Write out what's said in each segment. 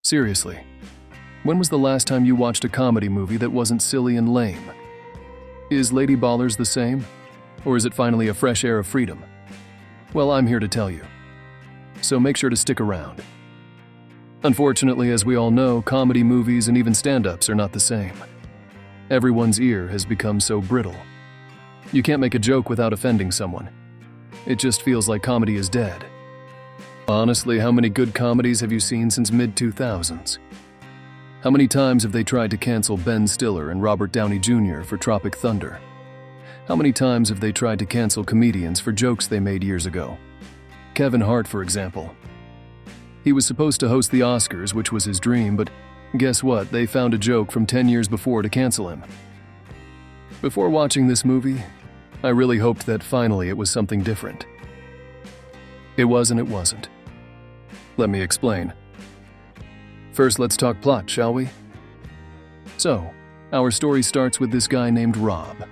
Seriously, when was the last time you watched a comedy movie that wasn't silly and lame? Is Lady Ballers the same? Or is it finally a fresh air of freedom? Well, I'm here to tell you. So make sure to stick around. Unfortunately, as we all know, comedy movies and even stand-ups are not the same. Everyone's ear has become so brittle. You can't make a joke without offending someone. It just feels like comedy is dead. Honestly, how many good comedies have you seen since mid-2000s? How many times have they tried to cancel Ben Stiller and Robert Downey Jr. for Tropic Thunder? How many times have they tried to cancel comedians for jokes they made years ago? Kevin Hart, for example. He was supposed to host the Oscars, which was his dream, but guess what? They found a joke from 10 years before to cancel him. Before watching this movie, I really hoped that finally it was something different. It was and it wasn't. Let me explain. First, let's talk plot, shall we? So, our story starts with this guy named Rob.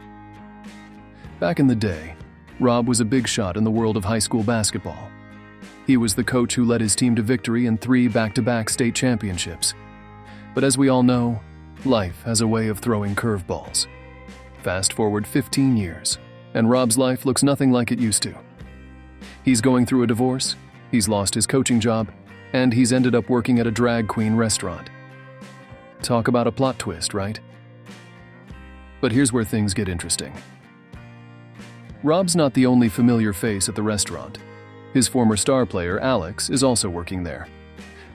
Back in the day, Rob was a big shot in the world of high school basketball. He was the coach who led his team to victory in 3 back-to-back state championships. But as we all know, life has a way of throwing curveballs. Fast forward 15 years, and Rob's life looks nothing like it used to. He's going through a divorce, he's lost his coaching job, and he's ended up working at a drag queen restaurant. Talk about a plot twist, right? But here's where things get interesting. Rob's not the only familiar face at the restaurant. His former star player, Alex, is also working there.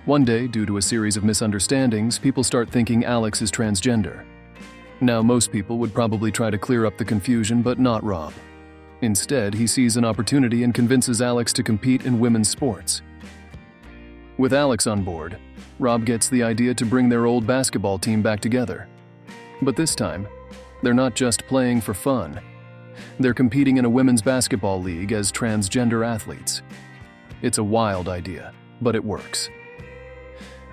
One day, due to a series of misunderstandings, people start thinking Alex is transgender. Now, most people would probably try to clear up the confusion, but not Rob. Instead, he sees an opportunity and convinces Alex to compete in women's sports. With Alex on board, Rob gets the idea to bring their old basketball team back together. But this time, they're not just playing for fun. They're competing in a women's basketball league as transgender athletes. It's a wild idea, but it works.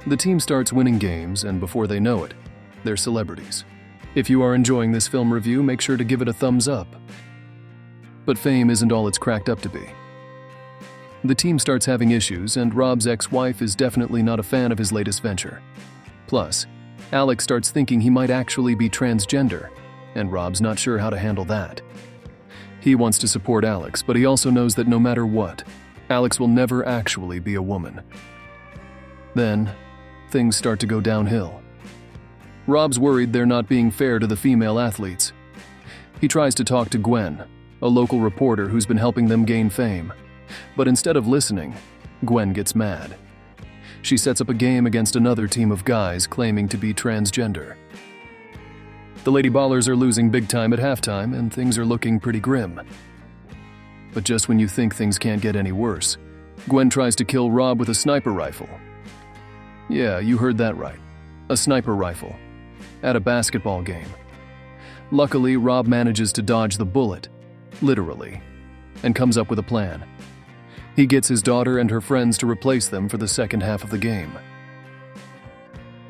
The team starts winning games, and before they know it, they're celebrities. If you are enjoying this film review, make sure to give it a thumbs up. But fame isn't all it's cracked up to be. The team starts having issues, and Rob's ex-wife is definitely not a fan of his latest venture. Plus, Alex starts thinking he might actually be transgender, and Rob's not sure how to handle that. He wants to support Alex, but he also knows that no matter what, Alex will never actually be a woman. Then, things start to go downhill. Rob's worried they're not being fair to the female athletes. He tries to talk to Gwen, a local reporter who's been helping them gain fame. But instead of listening, Gwen gets mad. She sets up a game against another team of guys claiming to be transgender. The Lady Ballers are losing big time at halftime, and things are looking pretty grim. But just when you think things can't get any worse, Gwen tries to kill Rob with a sniper rifle. Yeah, you heard that right. A sniper rifle. At a basketball game. Luckily, Rob manages to dodge the bullet, literally, and comes up with a plan. He gets his daughter and her friends to replace them for the second half of the game.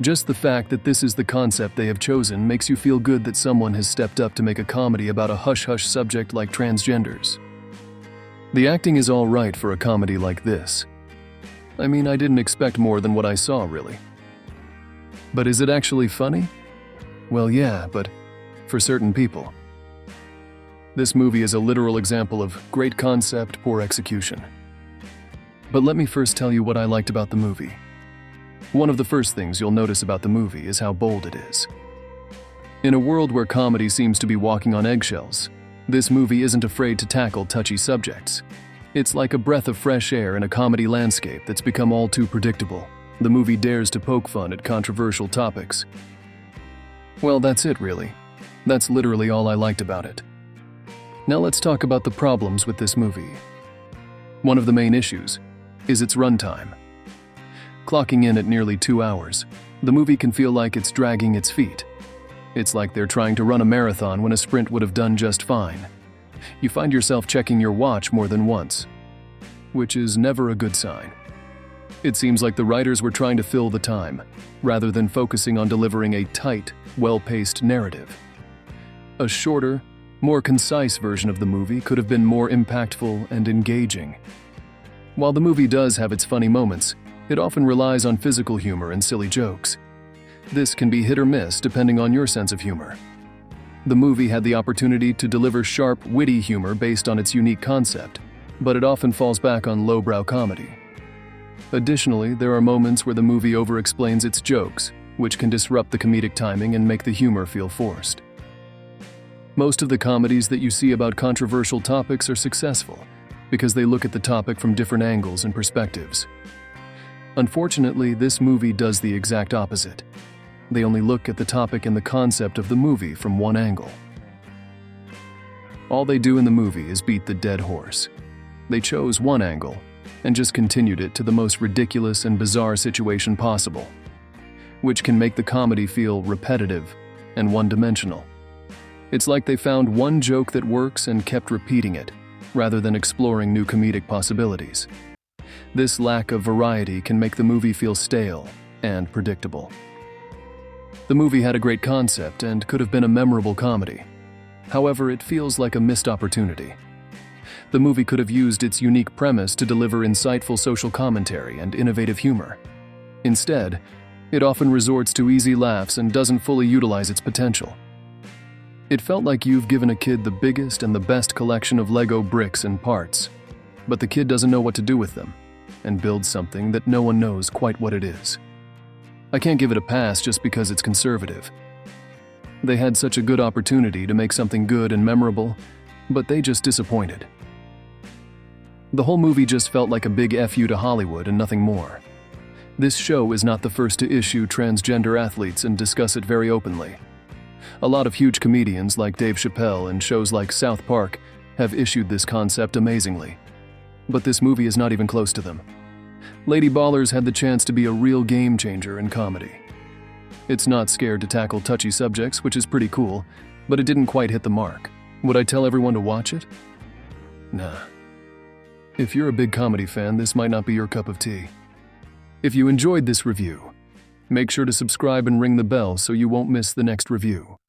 Just the fact that this is the concept they have chosen makes you feel good that someone has stepped up to make a comedy about a hush-hush subject like transgenders. The acting is all right for a comedy like this. I mean, I didn't expect more than what I saw, really. But is it actually funny? Well, yeah, but for certain people. This movie is a literal example of great concept, poor execution. But let me first tell you what I liked about the movie. One of the first things you'll notice about the movie is how bold it is. In a world where comedy seems to be walking on eggshells, this movie isn't afraid to tackle touchy subjects. It's like a breath of fresh air in a comedy landscape that's become all too predictable. The movie dares to poke fun at controversial topics. Well, that's it, really. That's literally all I liked about it. Now let's talk about the problems with this movie. One of the main issues is its runtime. Clocking in at nearly 2 hours, the movie can feel like it's dragging its feet. It's like they're trying to run a marathon when a sprint would have done just fine. You find yourself checking your watch more than once, which is never a good sign. It seems like the writers were trying to fill the time, rather than focusing on delivering a tight, well-paced narrative. A shorter, more concise version of the movie could have been more impactful and engaging. While the movie does have its funny moments, It often relies on physical humor and silly jokes. This can be hit or miss depending on your sense of humor. The movie had the opportunity to deliver sharp, witty humor based on its unique concept, but it often falls back on lowbrow comedy. Additionally, there are moments where the movie over-explains its jokes, which can disrupt the comedic timing and make the humor feel forced. Most of the comedies that you see about controversial topics are successful because they look at the topic from different angles and perspectives. Unfortunately, this movie does the exact opposite. They only look at the topic and the concept of the movie from one angle. All they do in the movie is beat the dead horse. They chose one angle and just continued it to the most ridiculous and bizarre situation possible, which can make the comedy feel repetitive and one-dimensional. It's like they found one joke that works and kept repeating it, rather than exploring new comedic possibilities. This lack of variety can make the movie feel stale and predictable. The movie had a great concept and could have been a memorable comedy. However, it feels like a missed opportunity. The movie could have used its unique premise to deliver insightful social commentary and innovative humor. Instead, it often resorts to easy laughs and doesn't fully utilize its potential. It felt like you've given a kid the biggest and the best collection of Lego bricks and parts, but the kid doesn't know what to do with them, and builds something that no one knows quite what it is. I can't give it a pass just because it's conservative. They had such a good opportunity to make something good and memorable, but they just disappointed. The whole movie just felt like a big F you to Hollywood and nothing more. This show is not the first to issue transgender athletes and discuss it very openly. A lot of huge comedians like Dave Chappelle and shows like South Park have issued this concept amazingly. But this movie is not even close to them. Lady Ballers had the chance to be a real game changer in comedy. It's not scared to tackle touchy subjects, which is pretty cool, but it didn't quite hit the mark. Would I tell everyone to watch it? Nah. If you're a big comedy fan, this might not be your cup of tea. If you enjoyed this review, make sure to subscribe and ring the bell so you won't miss the next review.